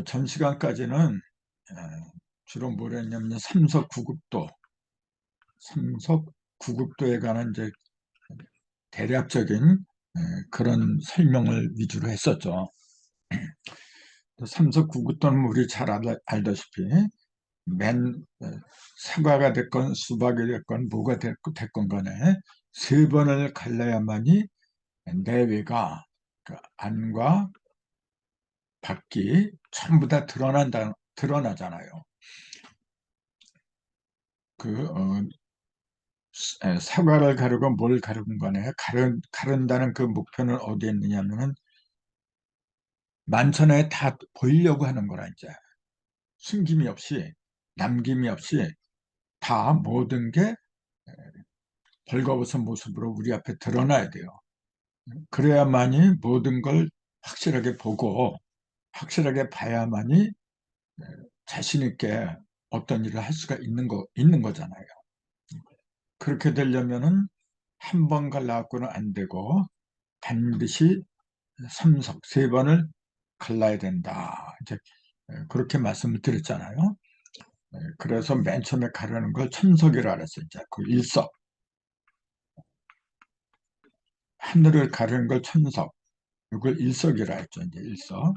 전 시간까지는 주로 뭘 했냐면 삼석 구급도에 관한 이제 대략적인 그런 설명을 위주로 했었죠. 삼석구급도는 우리 잘 알다시피 맨 사과가 됐건 수박이 됐건 뭐가 됐건 간에 세 번을 갈라야만이 내외가 그 안과 밖이 전부 다 드러나잖아요. 그 사과를 가르고 뭘 가르건 간에 가른다는 그 목표는 어디에 있느냐면은 만천하에 다 보이려고 하는 거라. 이제 숨김이 없이 남김이 없이 다 모든 게 벌거벗은 모습으로 우리 앞에 드러나야 돼요. 그래야만이 모든 걸 확실하게 보고 확실하게 봐야만이 자신 있게 어떤 일을 할 수가 있는 거잖아요. 그렇게 되려면은 한 번 갈라갖고는 안 되고 반드시 세 번을 갈라야 된다. 이제 그렇게 말씀을 드렸잖아요. 그래서 맨 처음에 가르는 걸 천석이라 그랬어요. 이제 그 일석, 하늘을 가르는 걸 천석, 이걸 일석이라 했죠. 이제 일석.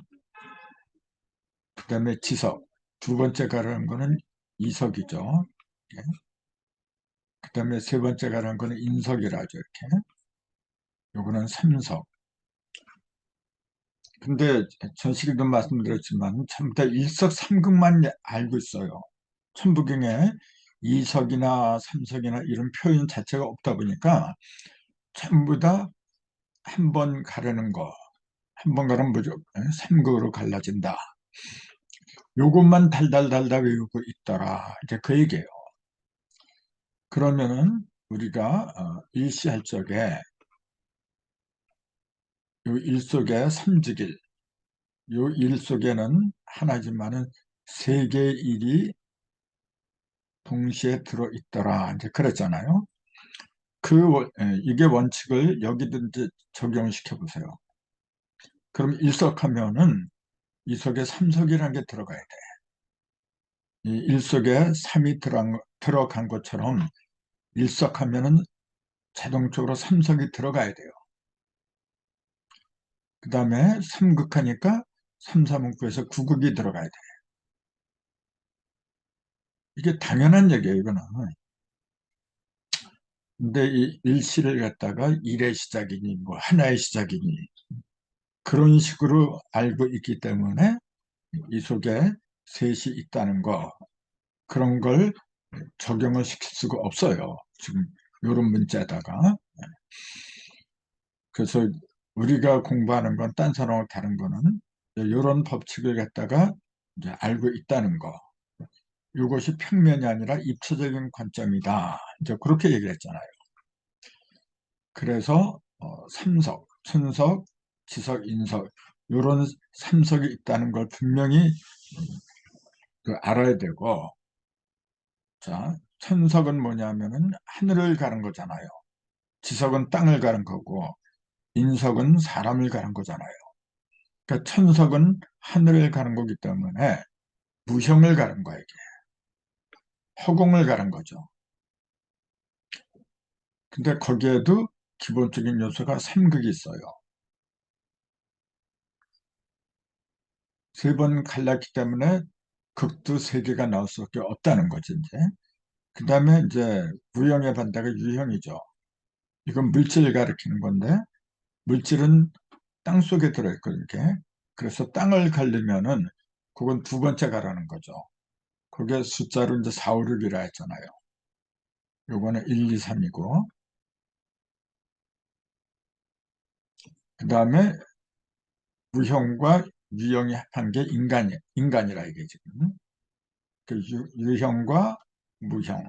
그다음에 지석, 두 번째 가르는 거는 이석이죠. 예. 그다음에 세 번째 가르는 거는 인석이라 하죠. 이렇게. 요거는 삼석. 근데 전시기도 말씀드렸지만 전부 다 일석삼극만 알고 있어요. 천부경에 이석이나 삼석이나 이런 표현 자체가 없다 보니까 전부 다 한 번 가르는 거, 한 번 가르면 뭐죠? 삼극으로 갈라진다. 요것만 달달달달 외우고 있더라. 이제 그 얘기예요. 그러면은 우리가 일시할 적에 요 일 속에 삼직일, 요 일 속에는 하나지만은 세 개의 일이 동시에 들어있더라. 이제 그랬잖아요. 이게 원칙을 여기도 이제 적용시켜 보세요. 그럼 일석하면은 이 속에 삼석이라는 게 들어가야 돼. 이 일 속에 삼이 들어간 것처럼 일석하면은 자동적으로 삼석이 들어가야 돼요. 그 다음에 삼극하니까 삼삼문구에서 구극이 들어가야 돼. 이게 당연한 얘기예요, 이거는. 근데 이 일시를 갖다가 일의 시작이니 뭐 하나의 시작이니 그런 식으로 알고 있기 때문에 이 속에 셋이 있다는 거, 그런 걸 적용을 시킬 수가 없어요. 지금 이런 문자에다가. 그래서 우리가 공부하는 건 딴 사람하고 다른 거는 이런 법칙을 갖다가 이제 알고 있다는 거. 이것이 평면이 아니라 입체적인 관점이다. 이제 그렇게 얘기를 했잖아요. 그래서 삼석, 천석, 지석, 인석 이런 삼석이 있다는 걸 분명히 알아야 되고, 자, 천석은 뭐냐면은 하늘을 가른 거잖아요. 지석은 땅을 가른 거고, 인석은 사람을 가른 거잖아요. 그러니까 천석은 하늘을 가른 거기 때문에 무형을 가른 거예요. 이게. 허공을 가른 거죠. 근데 거기에도 기본적인 요소가 삼극이 있어요. 세 번 갈랐기 때문에 극도 세 개가 나올 수밖에 없다는 거지, 이제. 그 다음에 이제 무형의 반대가 유형이죠. 이건 물질을 가리키는 건데, 물질은 땅 속에 들어있거든요. 이렇게. 그래서 땅을 가리면은 그건 두 번째 가라는 거죠. 그게 숫자로 이제 4, 5, 6이라 했잖아요. 요거는 1, 2, 3이고, 그 다음에 무형과 유형이 합한 게 인간이라 이게 지금. 그 유형과 무형.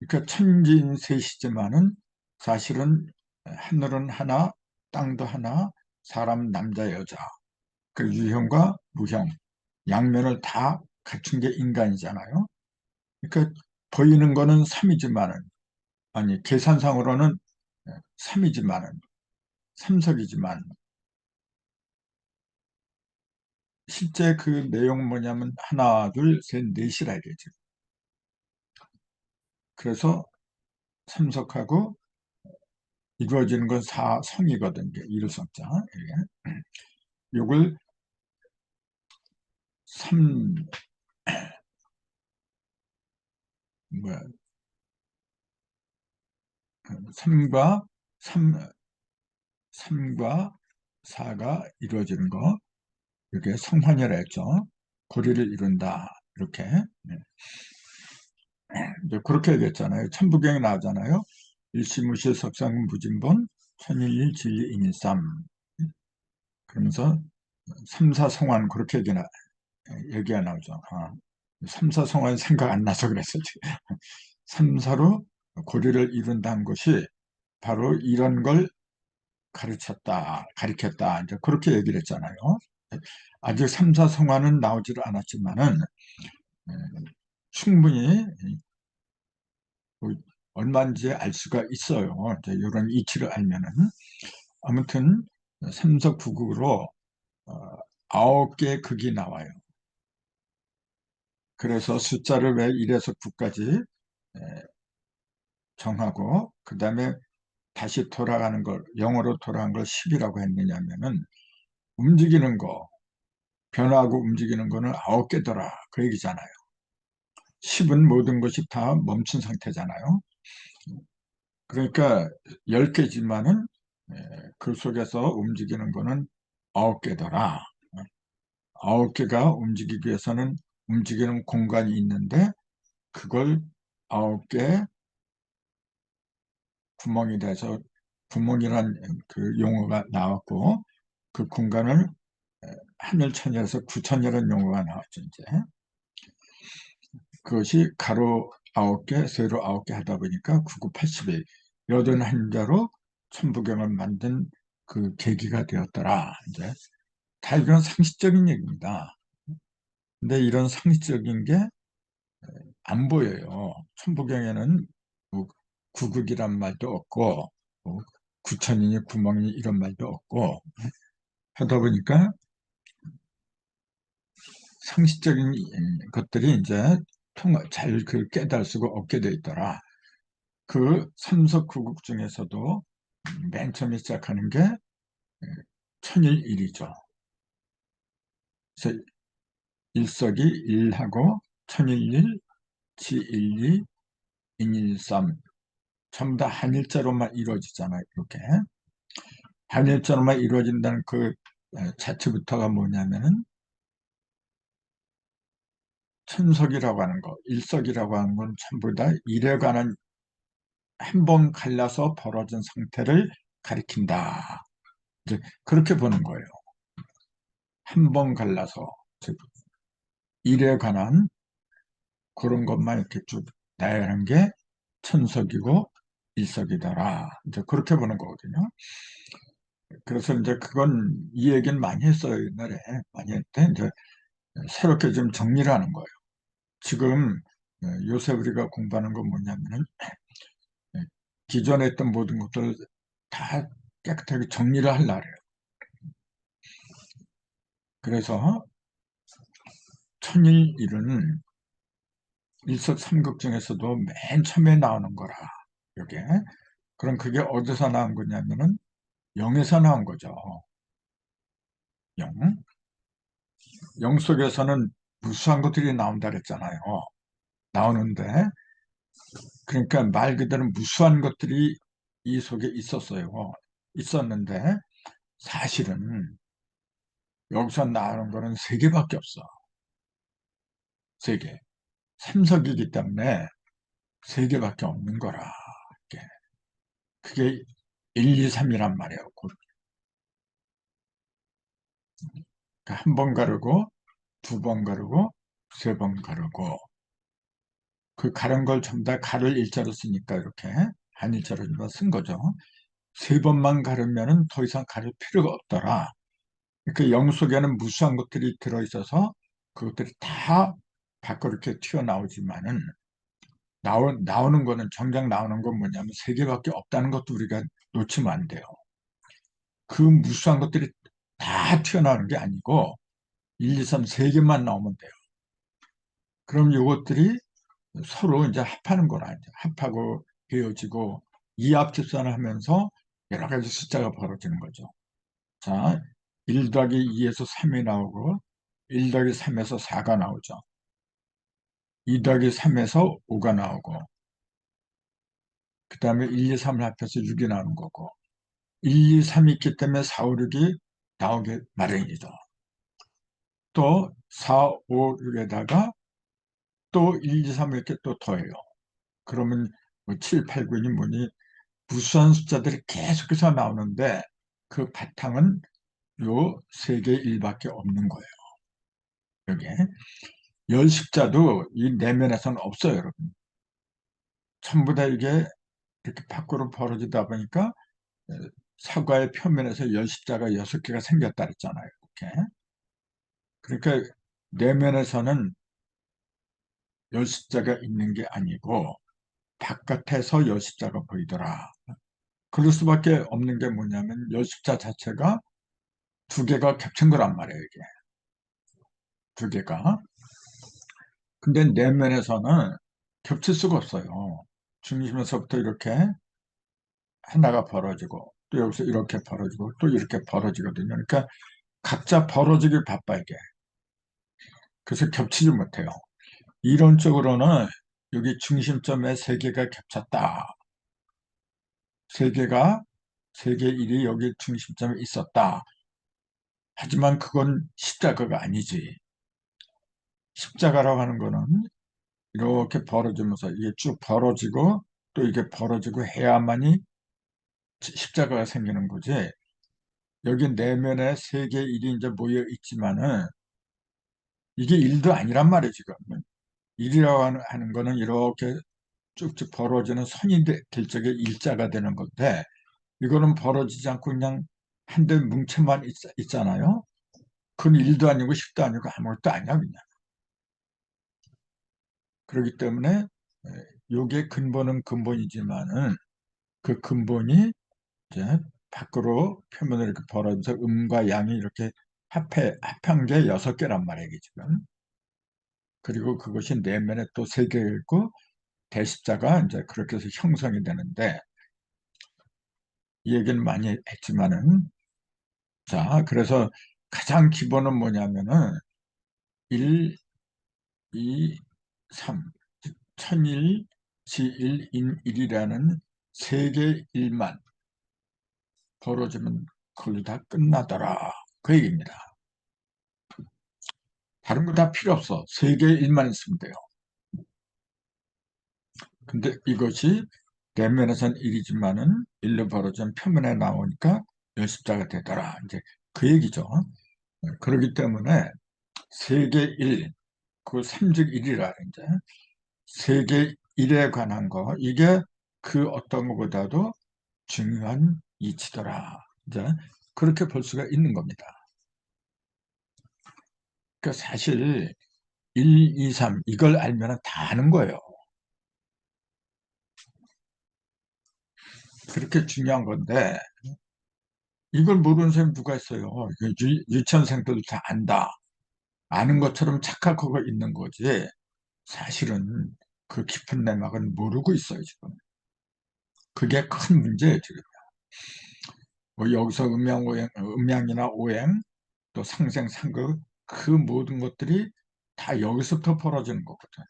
그러니까 천지인 셋이지만은 사실은 하늘은 하나, 땅도 하나, 사람, 남자, 여자. 그 유형과 무형. 양면을 다 갖춘 게 인간이잖아요. 그러니까 보이는 거는 3이지만은, 아니, 계산상으로는 3이지만은, 삼석이지만, 실제 그 내용은 뭐냐면 하나, 둘, 셋, 넷이라 이거죠. 그래서 삼석하고 이루어지는 건 사성이거든요. 일성자. 이게. 요걸 삼, 뭐야, 삼과 삼, 삼과 사가 이루어지는 거. 이게 성환이라 했죠. 고리를 이룬다. 이렇게. 네. 이제 그렇게 얘기했잖아요. 천부경에 나오잖아요. 일시무실 석상무진본 천일일 진리 인일삼. 그러면서 삼사성환 그렇게 얘기가 나오죠. 삼사성환 생각 안 나서 그랬어요. 삼사로 고리를 이룬다는 것이 바로 이런 걸 가르쳤다. 이제 그렇게 얘기를 했잖아요. 아직 삼사성환은 나오지를 않았지만은 충분히 뭐 얼마인지 알 수가 있어요. 이제 이런 이치를 알면은. 아무튼 삼석구극으로 9개의 극이 나와요. 그래서 숫자를 왜 1에서 9까지 정하고 그 다음에 다시 돌아가는 걸, 영어로 돌아간 걸 10이라고 했느냐면은 움직이는 거, 변화하고 움직이는 거는 9개더라. 그 얘기잖아요. 10은 모든 것이 다 멈춘 상태잖아요. 그러니까 10개지만은 그 속에서 움직이는 거는 9개더라. 9개가 움직이기 위해서는 움직이는 공간이 있는데 그걸 9개 구멍이 돼서 구멍이란 그 용어가 나왔고 그 공간을 하늘천이라서 구천이라는 용어가 나왔죠. 이제 그것이 가로 9개, 세로 9개 하다 보니까 9, 9, 81 81자로 천부경을 만든 그 계기가 되었더라. 이제 다 이건 상식적인 얘기입니다. 근데 이런 상식적인 게 안 보여요. 천부경에는 뭐 구극이란 말도 없고 뭐 구천이니 구멍이니 이런 말도 없고 하다 보니까 상식적인 것들이 이제 잘 깨달을 수가 없게 돼 있더라. 그 삼석구국 중에서도 맨 처음에 시작하는 게 천일일이죠. 그래서 일석이 일하고 천일일, 지일이, 인일삼 전부 다 한일자로만 이루어지잖아요. 이렇게 한일자로만 이루어진다는 그 자체부터가 뭐냐면은 천석이라고 하는 거, 일석이라고 하는 건 전부 다 일에 관한 한 번 갈라서 벌어진 상태를 가리킨다. 이제 그렇게 보는 거예요. 한 번 갈라서 즉 일에 관한 그런 것만 이렇게 쭉 나열한 게 천석이고 일석이더라. 이제 그렇게 보는 거거든요. 그래서 이제 그건 이 얘기는 많이 했어요. 옛날에 많이 했대. 이제 새롭게 좀 정리를 하는 거예요. 지금 요새 우리가 공부하는 건 뭐냐면은 기존에 했던 모든 것들을 다 깨끗하게 정리를 하려고 해요. 그래서 천일일은 일석삼극 중에서도 맨 처음에 나오는 거라. 이게 그럼 그게 어디서 나온 거냐면은 영에서 나온 거죠. 영. 영 속에서는 무수한 것들이 나온다 그랬잖아요. 나오는데 그러니까 말 그대로 무수한 것들이 이 속에 있었어요. 있었는데 사실은 여기서 나오는 거는 세 개밖에 없어. 세 개. 삼석이기 때문에 세 개밖에 없는 거라. 그게 1, 2, 3이란 말이에요. 한 번 가르고, 두 번 가르고, 세 번 가르고. 그 가른 걸 전부 다 가를 일자로 쓰니까 이렇게 한일자로 쓴 거죠. 세 번만 가르면은 더 이상 가를 필요가 없더라. 그 영 속에는 무수한 것들이 들어있어서 그것들이 다 밖으로 이렇게 튀어나오지만은 나오는 거는 정작 나오는 건 뭐냐면 세 개밖에 없다는 것도 우리가 놓치면 안 돼요. 그 무수한 것들이 다 튀어나오는 게 아니고 1, 2, 3, 세 개만 나오면 돼요. 그럼 이것들이 서로 이제 합하는 거라. 이제 합하고 헤어지고 이합 집산을 하면서 여러 가지 숫자가 벌어지는 거죠. 자, 1 더하기 2에서 3이 나오고 1 더하기 3에서 4가 나오죠. 2 더하기 3에서 5가 나오고 그 다음에 1, 2, 3을 합해서 6이 나오는 거고 1, 2, 3이 있기 때문에 4, 5, 6이 나오게 마련이죠. 또 4, 5, 6에다가 또 1, 2, 3 이렇게 또 더해요. 그러면 뭐 7, 8, 9이 뭐니 무수한 숫자들이 계속해서 나오는데 그 바탕은 요 세 개의 1밖에 없는 거예요. 여기에. 열십자도 이 내면에서는 없어요, 여러분. 전부 다 이게 이렇게 밖으로 벌어지다 보니까 사과의 표면에서 열십자가 6개가 생겼다 그랬잖아요. 이렇게. 그러니까 내면에서는 열십자가 있는 게 아니고 바깥에서 열십자가 보이더라. 그럴 수밖에 없는 게 뭐냐면 열십자 자체가 두 개가 겹친 거란 말이에요, 이게. 두 개가. 근데 내면에서는 겹칠 수가 없어요. 중심에서부터 이렇게 하나가 벌어지고 또 여기서 이렇게 벌어지고 또 이렇게 벌어지거든요. 그러니까 각자 벌어지길 바빠 이게. 그래서 겹치지 못해요. 이론적으로는 여기 중심점에 세 개가 겹쳤다. 세 개가 세개 일이 여기 중심점에 있었다. 하지만 그건 십자가가 아니지. 십자가라고 하는 거는 이렇게 벌어지면서 이게 쭉 벌어지고 또 이게 벌어지고 해야만이 십자가가 생기는 거지. 여기 내면에 세 개의 일이 이제 모여 있지만은 이게 일도 아니란 말이에요, 지금. 일이라고 하는 거는 이렇게 쭉쭉 벌어지는 선이 될 적에 일자가 되는 건데 이거는 벌어지지 않고 그냥 한데 뭉쳐만 있잖아요. 그건 일도 아니고 십도 아니고 아무것도 아니야, 그냥. 그렇기 때문에 요게 근본은 근본이지만은 그 근본이 이제 밖으로 표면을 이렇게 벌어져서 음과 양이 이렇게 합한 게 6개란 말이에요, 지금. 그리고 그것이 내면에 또 3개 있고 대십자가 이제 그렇게 해서 형성이 되는데 이 얘기는 많이 했지만은 자, 그래서 가장 기본은 뭐냐면은 1, 2, 3, 천일, 지일, 인일이라는 세 개의 일만 벌어지면 그걸로 다 끝나더라. 그 얘기입니다. 다른 거 다 필요 없어. 세 개의 일만 있으면 돼요. 근데 이것이 내면에선 일이지만은 일로 벌어진 표면에 나오니까 열십자가 되더라. 이제 그 얘기죠. 그렇기 때문에 세계 일, 그 삼직 일이라 이제 세계 일에 관한 거 이게 그 어떤 것보다도 중요한 이치더라. 이제 그렇게 볼 수가 있는 겁니다. 그러니까 사실 1, 2, 3 이걸 알면 다 아는 거예요. 그렇게 중요한 건데 이걸 모르는 사람이 누가 있어요? 유치원생들도 다 안다. 아는 것처럼 착각하고 있는 거지. 사실은 그 깊은 내막은 모르고 있어요, 지금. 그게 큰 문제예요, 지금. 뭐 여기서 음양이나 오행, 또 상생, 상극, 그 모든 것들이 다 여기서부터 벌어지는 거거든.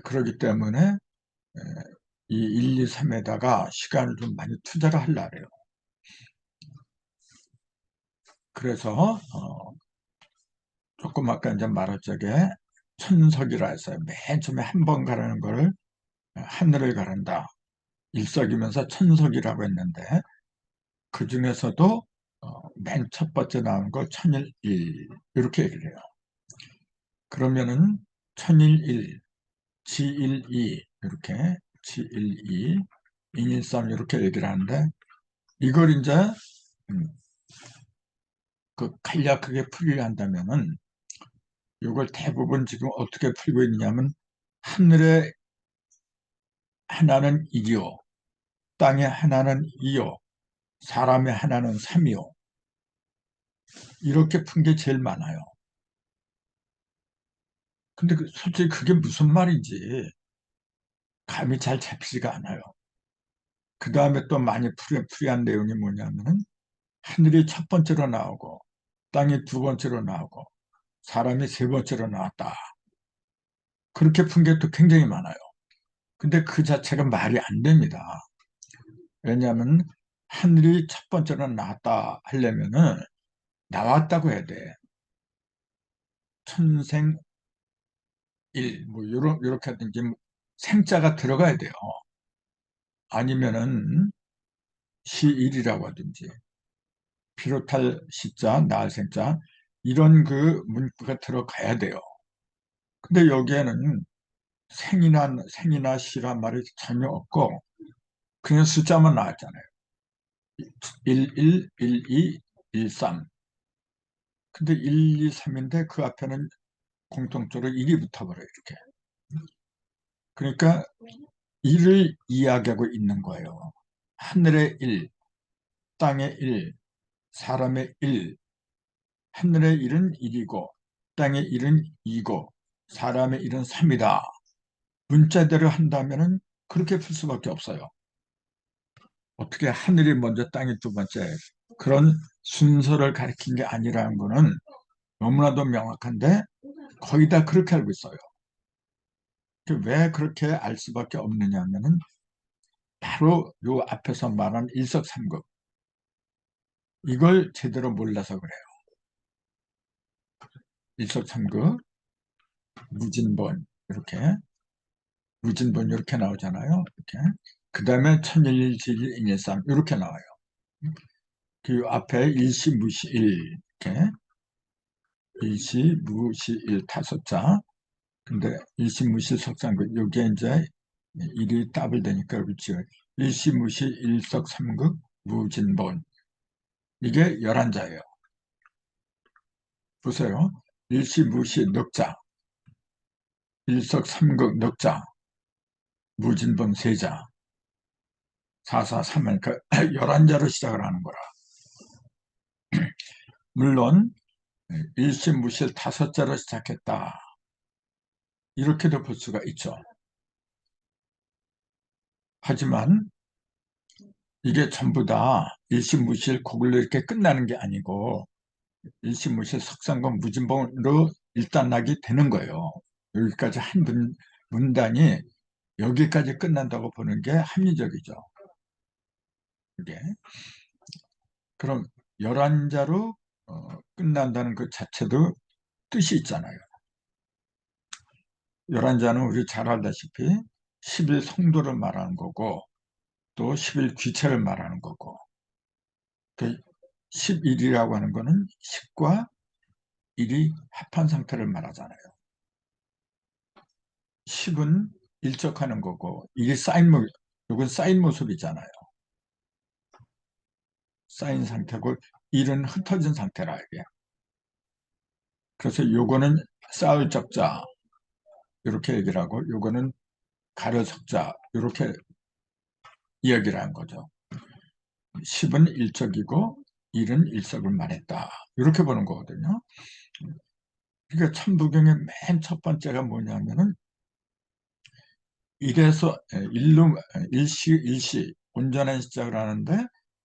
그러기 때문에 이 1, 2, 3에다가 시간을 좀 많이 투자를 하려고 해요. 그래서 조금 아까 이제 말할 적에 천석이라 했어요. 맨 처음에 한 번 가르는 거를 하늘을 가른다. 일석이면서 천석이라고 했는데 그 중에서도 맨 첫 번째 나온 거 천일일 이렇게 얘기를 해요. 그러면은 천일일, 지일이 이렇게 지일이, 인일삼 이렇게 얘기를 하는데 이걸 이제 음, 그 간략하게 풀이를 한다면은 이걸 대부분 지금 어떻게 풀고 있냐면 하늘에 하나는 일이요, 땅에 하나는 이요, 사람의 하나는 삼이요. 이렇게 푼 게 제일 많아요. 근데 솔직히 그게 무슨 말인지 감이 잘 잡히지가 않아요. 그 다음에 또 많이 풀이한 내용이 뭐냐면은 하늘이 첫 번째로 나오고 땅이 두 번째로 나오고 사람이 세 번째로 나왔다. 그렇게 푼 게 또 굉장히 많아요. 근데 그 자체가 말이 안 됩니다. 왜냐하면 하늘이 첫 번째로 나왔다 하려면은 나왔다고 해야 돼. 천생일, 뭐, 요렇게 하든지 생자가 들어가야 돼요. 아니면은 시일이라고 하든지 비롯할 시자, 나을 생자, 이런 그 문구가 들어가야 돼요. 근데 여기에는 생이나 시란 말이 전혀 없고 그냥 숫자만 나왔잖아요. 11, 12, 13. 근데 1, 2, 3인데 그 앞에는 공통적으로 1이 붙어버려요, 이렇게. 그러니까 1을 이야기하고 있는 거예요. 하늘의 1, 땅의 1, 사람의 1, 하늘의 1은 1이고, 땅의 1은 2고, 사람의 1은 3이다. 문자대로 한다면은 그렇게 풀 수밖에 없어요. 어떻게 하늘이 먼저 땅이 두 번째, 그런 순서를 가리킨 게 아니라는 거는 너무나도 명확한데 거의 다 그렇게 알고 있어요. 왜 그렇게 알 수밖에 없느냐 하면은 바로 요 앞에서 말한 일석삼급, 이걸 제대로 몰라서 그래요. 일석삼급, 무진본, 이렇게 무진본 이렇게 나오잖아요. 이렇게. 그 다음에 천일일지일 인일삼 이렇게 나와요. 그 앞에 일시무시일, 이렇게 일시무시일 다섯 자. 근데 일시무시 석삼극, 여기에 이제 일이 답을 되니까 그렇죠. 일시무시 일석삼극 무진본, 이게 11자예요. 보세요. 일시무시 넉자, 일석삼극 넉자, 무진본 세자, 사사삼면, 그 11자로 시작을 하는 거라. 물론 일시무실 다섯 자로 시작했다, 이렇게도 볼 수가 있죠. 하지만 이게 전부 다 일시무실 그걸로 이렇게 끝나는 게 아니고 일시무실 석상권 무진본으로 일단락이 되는 거예요. 여기까지 한 문단이 여기까지 끝난다고 보는 게 합리적이죠. 이게. 그럼 11자로 끝난다는 그 자체도 뜻이 있잖아요. 11자는 우리 잘 알다시피 10일 성도를 말하는 거고 또 10일 귀체를 말하는 거고, 그 11이라고 하는 거는 10과 1이 합한 상태를 말하잖아요. 10은 일적하는 거고 이게 이건 쌓인 모습이잖아요. 쌓인 상태고 1은 흩어진 상태라 이게. 그래서 요거는 쌓을 적자 이렇게 얘기를 하고 요거는 가를 적자 이렇게 이야기를 한 거죠. 10은 일적이고 1은 일석을 말했다, 이렇게 보는 거거든요. 그러니까 천부경의 맨 첫 번째가 뭐냐면은 일에서 일시 온전한 시작을 하는데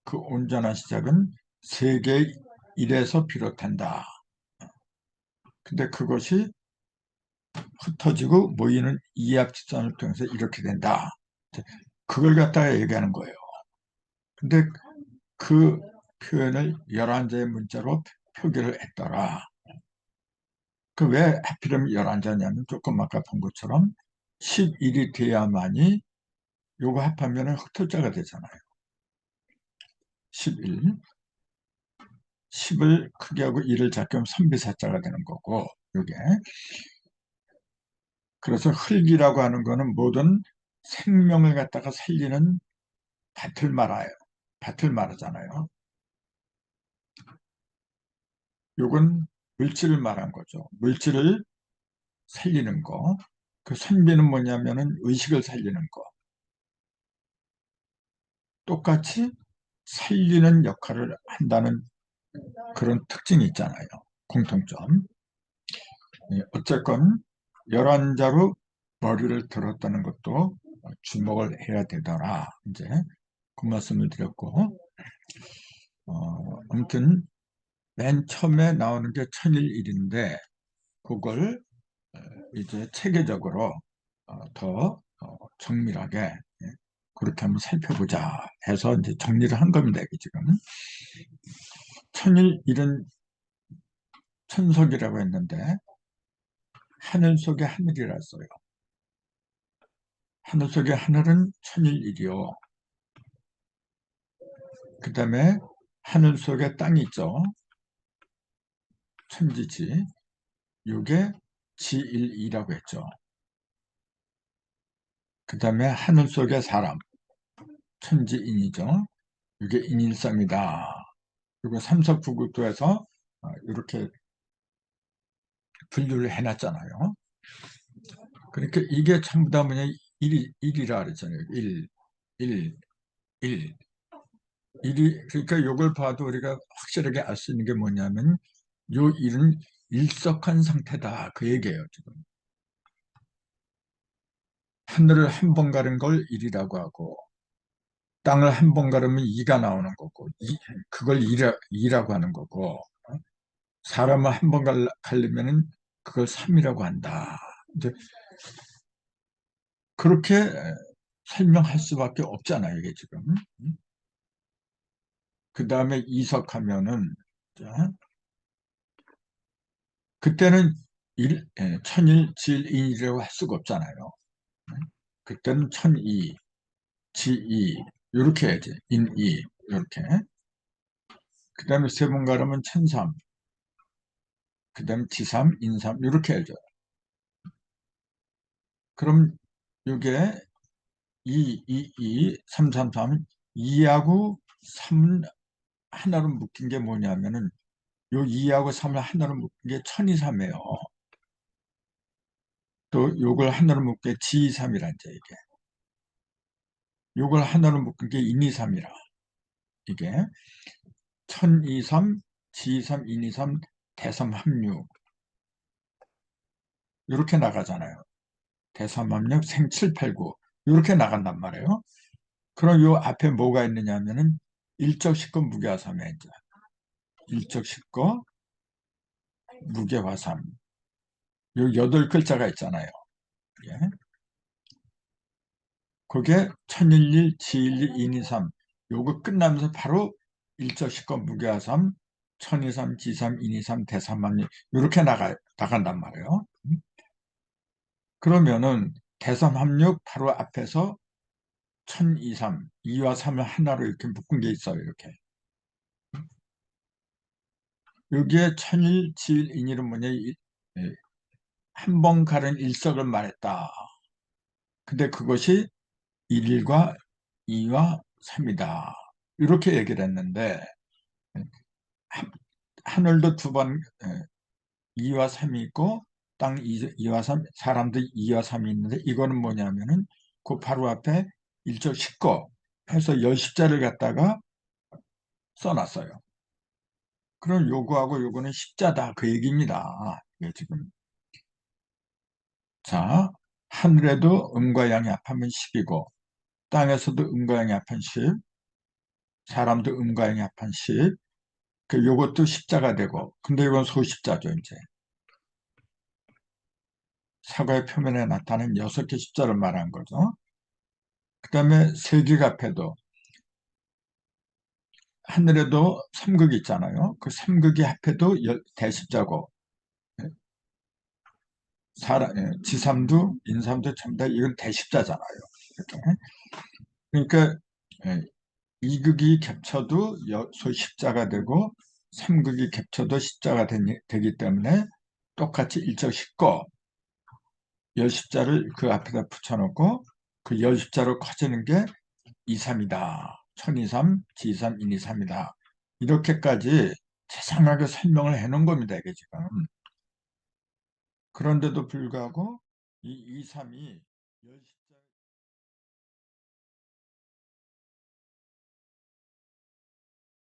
그 온전한 시작은 세계 일에서 비롯한다. 근데 그것이 흩어지고 모이는 이합집산을 통해서 이렇게 된다. 그걸 갖다가 얘기하는 거예요. 근데 그 표현을 11자의 문자로 표기를 했더라. 그 왜 하필이면 11자냐면 조금 아까 본 것처럼 11이 돼야만이 요거 합하면 흑토자가 되잖아요. 11, 10을 크게 하고 1을 작게 하면 선비사자가 되는 거고, 요게. 그래서 흙이라고 하는 거는 모든 생명을 갖다가 살리는 밭을 말아요. 밭을 말하잖아요. 요건 물질을 말한 거죠. 물질을 살리는 거. 그 선비는 뭐냐면은 의식을 살리는 거. 똑같이 살리는 역할을 한다는 그런 특징이 있잖아요. 공통점. 어쨌건 11자로 머리를 들었다는 것도 주목을 해야 되더라. 이제 그 말씀을 드렸고, 아무튼 맨 처음에 나오는 게 천일일인데 그걸 이제 체계적으로 더 정밀하게 그렇게 한번 살펴보자 해서 이제 정리를 한 겁니다. 이게 지금 천일일은 천석이라고 했는데 하늘 속의 하늘이라 써요. 하늘 속의 하늘은 천일일이요. 그 다음에 하늘 속에 땅이 있죠. 천지지. 이게 지일이라고 했죠. 그 다음에 하늘 속의 사람, 천지인이죠. 이게 인일sam이다. 그리고 삼석구국도에서 이렇게 분류를 해놨잖아요. 그러니까 이게 전부 다 뭐냐, 일이라 그랬잖아요. 일, 일. 그러니까 이걸 봐도 우리가 확실하게 알 수 있는 게 뭐냐면, 요 일은 일석한 상태다. 그 얘기예요, 지금. 하늘을 한 번 가른 걸 일이라고 하고, 땅을 한 번 가르면 이가 나오는 거고, 그걸 이라고 하는 거고, 사람을 한 번 가르면은 그걸 삼이라고 한다. 이제 그렇게 설명할 수밖에 없잖아요, 이게 지금. 그 다음에 이석하면은, 자, 그때는 천일, 지일인이라고 할 수가 없잖아요. 그때는 천이, 지이, 이렇게 해야지. 인이, 이렇게. 그 다음에 세 번 가르면 천삼, 그 다음에 지삼, 인삼, 이렇게 해야죠. 그럼 이게 3, 3, 3, 2하고 3은 하나로 묶인 게 뭐냐면은 요 2하고 3을 하나로 묶은 게 천이삼이에요. 또 요걸 하나로 묶은 게 지이삼이란 제 이게. 요걸 하나로 묶은 게 인이삼이라. 이게 천이삼, 지이삼, 인이삼, 대삼합류 이렇게 나가잖아요. 대삼합류, 생칠팔구 이렇게 나간단 말이에요. 그럼 요 앞에 뭐가 있느냐 하면은 일적십거 무게화삼에 이제 일적십거 무게화삼 요 8글자가 있잖아요. 예. 그게 천일일, 지일일, 인이삼 요거 끝나면서 바로 일적십거 무게화삼, 천이삼, 지삼, 인이삼, 대삼합류 이렇게 나간단 말이에요. 그러면은 대삼합류 바로 앞에서 천이삼, 2와 3을 하나로 이렇게 묶은 게 있어요. 이렇게. 여기에 천일, 지일, 인일은 뭐냐? 한 번 가른 일석을 말했다. 근데 그것이 1과 2와 3이다. 이렇게 얘기를 했는데 하늘도 두 번 2와 3이 있고 땅 2와 3, 사람도 2와 3이 있는데 이거는 뭐냐면은 그 바로 앞에 일적 십거 해서 열십자를 갖다가 써놨어요. 그럼 요거하고 요거는 십자다 그 얘기입니다. 이게 지금 자 하늘에도 음과 양이 합하면 10이고 땅에서도 음과 양이 합한 10, 사람도 음과 양이 합한 10, 요것도 십자가 되고, 근데 이건 소십자죠, 이제. 사과의 표면에 나타나는 6개 십자를 말한 거죠. 그 다음에 세계갑해도, 하늘에도 삼극이 있잖아요. 그 삼극이 합해도 대십자고, 지삼도, 인삼도 전부 다 이건 대십자잖아요. 이렇게. 그러니까 예, 이극이 겹쳐도 소십자가 되고, 삼극이 겹쳐도 십자가 되기 때문에 똑같이 일적 십거, 열십자를 그 앞에다 붙여놓고 그 열십자로 커지는 게 2, 3이다. 천이삼, 지삼, 인이삼이다. 이렇게까지 세상하게 설명을 해놓은 겁니다. 이게 지금. 그런데도 불구하고 이 2, 3이